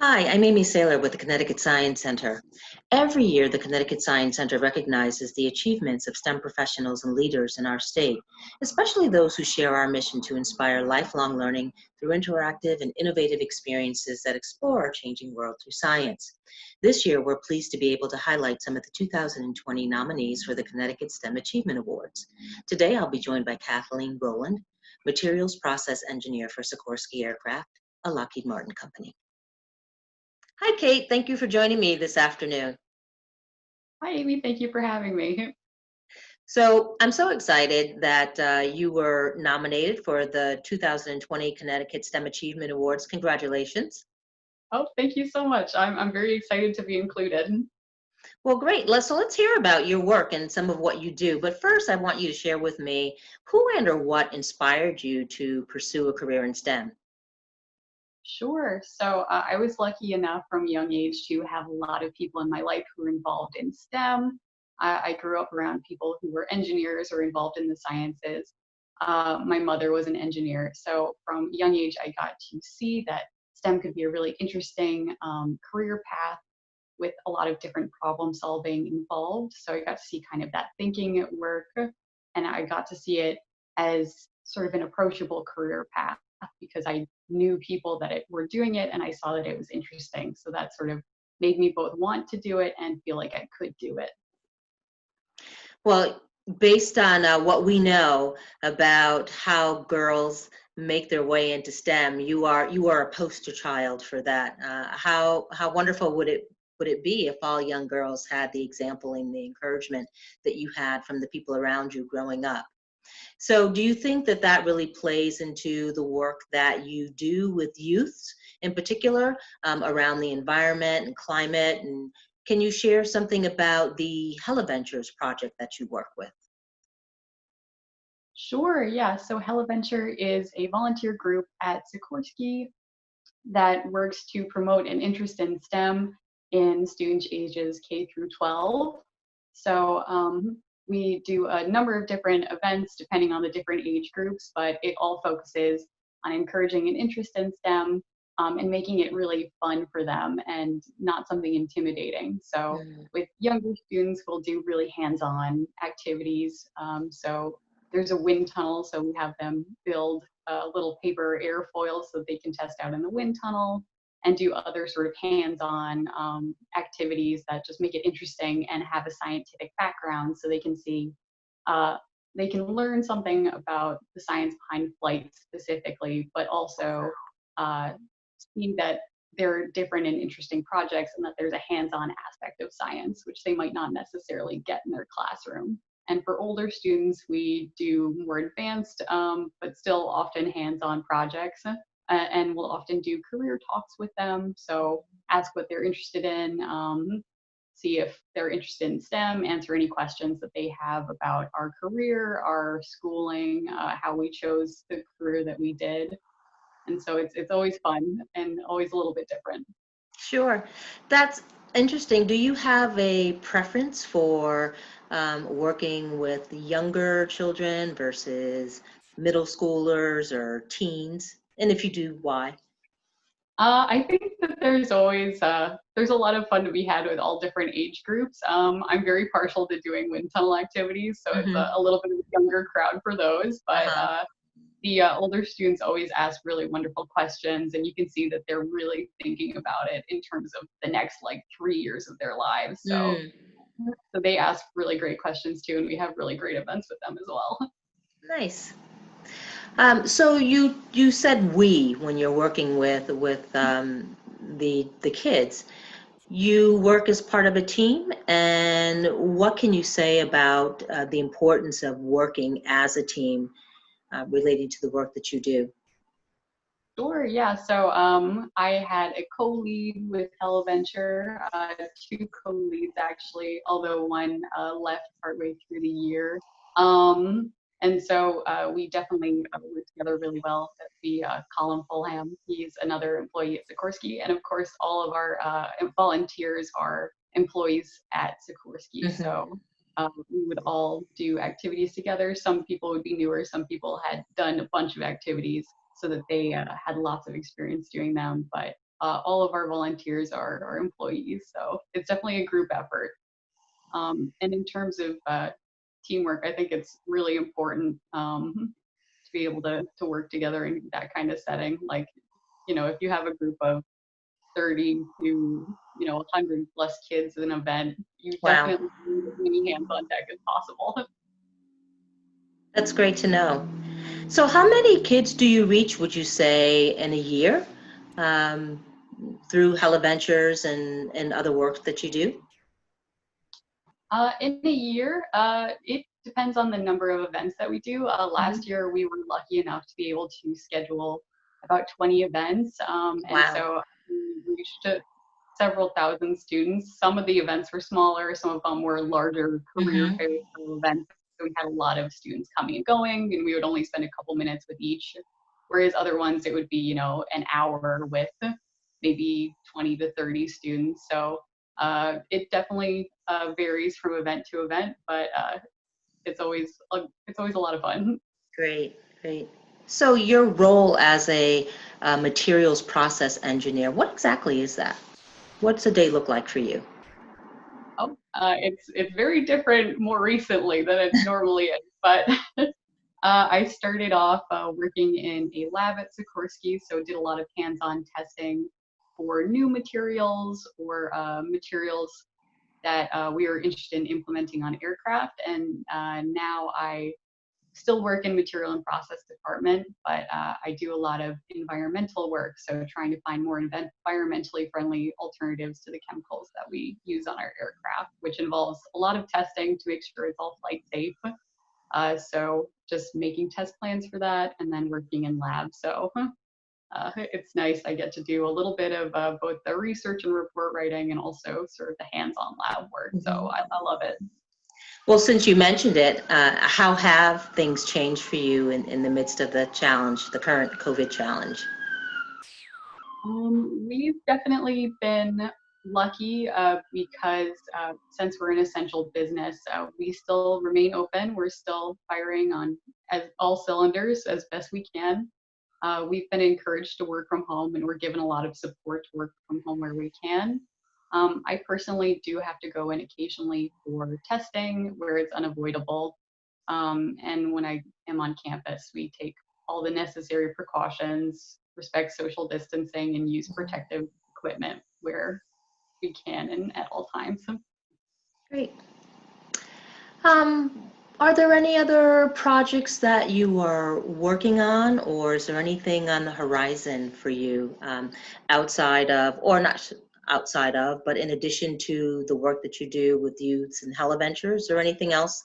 Hi, I'm Amy Saylor with the Connecticut Science Center. Every year, the Connecticut Science Center recognizes the achievements of STEM professionals and leaders in our state, especially those who share our mission to inspire lifelong learning through interactive and innovative experiences that explore our changing world through science. This year, we're pleased to be able to highlight some of the 2020 nominees for the Connecticut STEM Achievement Awards. Today, I'll be joined by Kathleen Rowland, Materials Process Engineer for Sikorsky Aircraft, a Lockheed Martin company. Hi, Kate. Thank you for joining me this afternoon. Hi, Amy. Thank you for having me. So I'm so excited that you were nominated for the 2020 Connecticut STEM Achievement Awards. Congratulations. Oh, thank you so much. I'm very excited to be included. Well, great. Let's hear about your work and some of what you do. But first, I want you to share with me who and or what inspired you to pursue a career in STEM. Sure. So I was lucky enough from a young age to have a lot of people in my life who were involved in STEM. I grew up around people who were engineers or involved in the sciences. My mother was an engineer. So from a young age, I got to see that STEM could be a really interesting career path with a lot of different problem solving involved. So I got to see kind of that thinking at work, and I got to see it as sort of an approachable career path because I knew people that were doing it and I saw that it was interesting. So that sort of made me both want to do it and feel like I could do it. Well, based on what we know about how girls make their way into STEM, you are a poster child for that. How wonderful would it be if all young girls had the example and the encouragement that you had from the people around you growing up? So, do you think that that really plays into the work that you do with youths in particular around the environment and climate? And can you share something about the Hella Ventures project that you work with? Sure, yeah. So HelloVenture is a volunteer group at Sikorsky that works to promote an interest in STEM in student ages K through 12. So we do a number of different events depending on the different age groups, but it all focuses on encouraging an interest in STEM and making it really fun for them and not something intimidating. So Mm. with younger students, we'll do really hands-on activities. So there's a wind tunnel, so we have them build little paper airfoils so they can test out in the wind tunnel and do other sort of hands-on activities that just make it interesting and have a scientific background so they can see, they can learn something about the science behind flight specifically, but also see that they're different and interesting projects and that there's a hands-on aspect of science, which they might not necessarily get in their classroom. And for older students, we do more advanced, but still often hands-on projects. And we'll often do career talks with them. So ask what they're interested in, see if they're interested in STEM, answer any questions that they have about our career, our schooling, how we chose the career that we did. And so it's always fun and always a little bit different. Sure. That's interesting. Do you have a preference for working with younger children versus middle schoolers or teens? And if you do, why? I think that there's a lot of fun to be had with all different age groups. I'm very partial to doing wind tunnel activities, so it's Hmm. a little bit of a younger crowd for those. But Uh-huh. the older students always ask really wonderful questions, and you can see that they're really thinking about it in terms of the next like 3 years of their lives. Mm, So they ask really great questions too, and we have really great events with them as well. nice. So you said we when you're working with the kids. You work as part of a team, and what can you say about the importance of working as a team relating to the work that you do? Sure, yeah. So I had a co-lead with HelloVenture, two co-leads actually, although one left partway through the year. And so we definitely work together really well. That'd be Colin Fulham. He's another employee at Sikorsky. And of course, all of our volunteers are employees at Sikorsky. Hmm. So we would all do activities together. Some people would be newer. Some people had done a bunch of activities so that they had lots of experience doing them. But all of our volunteers are employees. So it's definitely a group effort. And in terms of teamwork, I think it's really important to be able to work together in that kind of setting. Like, if you have a group of 30 to 100 plus kids at an event, you Wow, definitely need as many hands on deck as possible. that's great to know. So how many kids do you reach, would you say, in a year um, through Hella Ventures and other work that you do? In a year, it depends on the number of events that we do. Mhm. Last year, we were lucky enough to be able to schedule about 20 events. And Wow. so we reached several thousand students. Some of the events were smaller, some of them were larger career Hmm. fair events. So we had a lot of students coming and going, and we would only spend a couple minutes with each. Whereas other ones, it would be, an hour with maybe 20 to 30 students. So it definitely varies from event to event, but it's always a lot of fun. Great, great. So your role as a materials process engineer, what exactly is that? What's a day look like for you? Oh, it's very different more recently than it normally is, but I started off working in a lab at Sikorsky, so did a lot of hands-on testing for new materials or materials that we were interested in implementing on aircraft. And now I still work in material and process department, but I do a lot of environmental work. So trying to find more environmentally friendly alternatives to the chemicals that we use on our aircraft, which involves a lot of testing to make sure it's all flight safe. So just making test plans for that and then working in labs. So it's nice. I get to do a little bit of both the research and report writing and also sort of the hands-on lab work. So Mhm. I love it. Well, since you mentioned it, how have things changed for you in the midst of the challenge, the current COVID challenge? We've definitely been lucky because since we're an essential business, we still remain open. We're still firing on as all cylinders as best we can. We've been encouraged to work from home, and we're given a lot of support to work from home where we can. I personally do have to go in occasionally for testing where it's unavoidable. And when I am on campus, we take all the necessary precautions, respect social distancing, and use protective equipment where we can and at all times. Great. Are there any other projects that you are working on, or is there anything on the horizon for you outside of, or not outside of, but in addition to the work that you do with youths and Hella Ventures, or anything else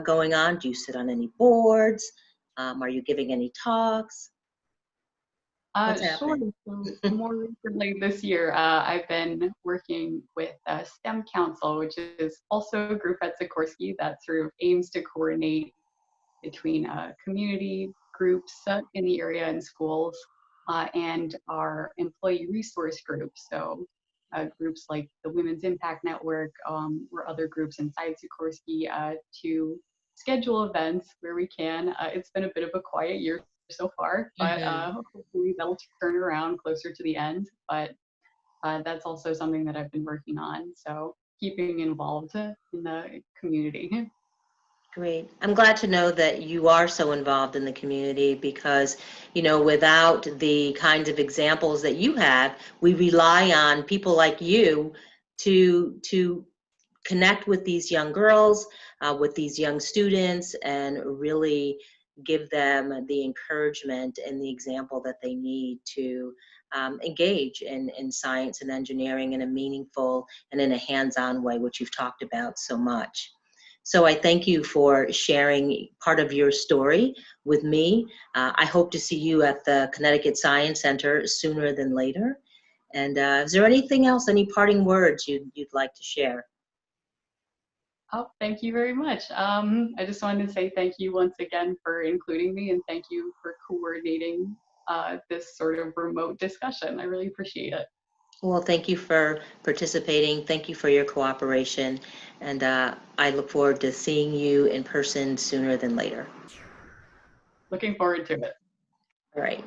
going on? Do you sit on any boards? Are you giving any talks? What's Sure. happening? So more recently this year, I've been working with STEM Council, which is also a group at Sikorsky that sort of aims to coordinate between community groups in the area and schools and our employee resource groups. So groups like the Women's Impact Network or other groups inside Sikorsky to schedule events where we can. It's been a bit of a quiet year so far, but Hmm. hopefully that'll turn around closer to the end. But that's also something that I've been working on. So keeping involved in the community. Great. I'm glad to know that you are so involved in the community because, without the kinds of examples that you have, we rely on people like you to connect with these young girls, with these young students, and really give them the encouragement and the example that they need to engage in science and engineering in a meaningful and in a hands-on way, which you've talked about so much. So I thank you for sharing part of your story with me. I hope to see you at the Connecticut Science Center sooner than later. And is there anything else, any parting words you'd like to share? Oh, thank you very much. I just wanted to say thank you once again for including me and thank you for coordinating this sort of remote discussion. I really appreciate it. Well, thank you for participating. Thank you for your cooperation. And I look forward to seeing you in person sooner than later. Looking forward to it. All right.